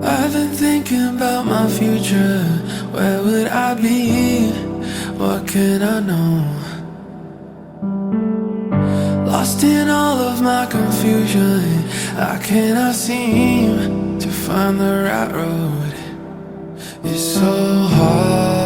I've been thinking about my future. Where would I be? What can I know? Lost in all of my confusion, I cannot seem to find the right road. It's so hard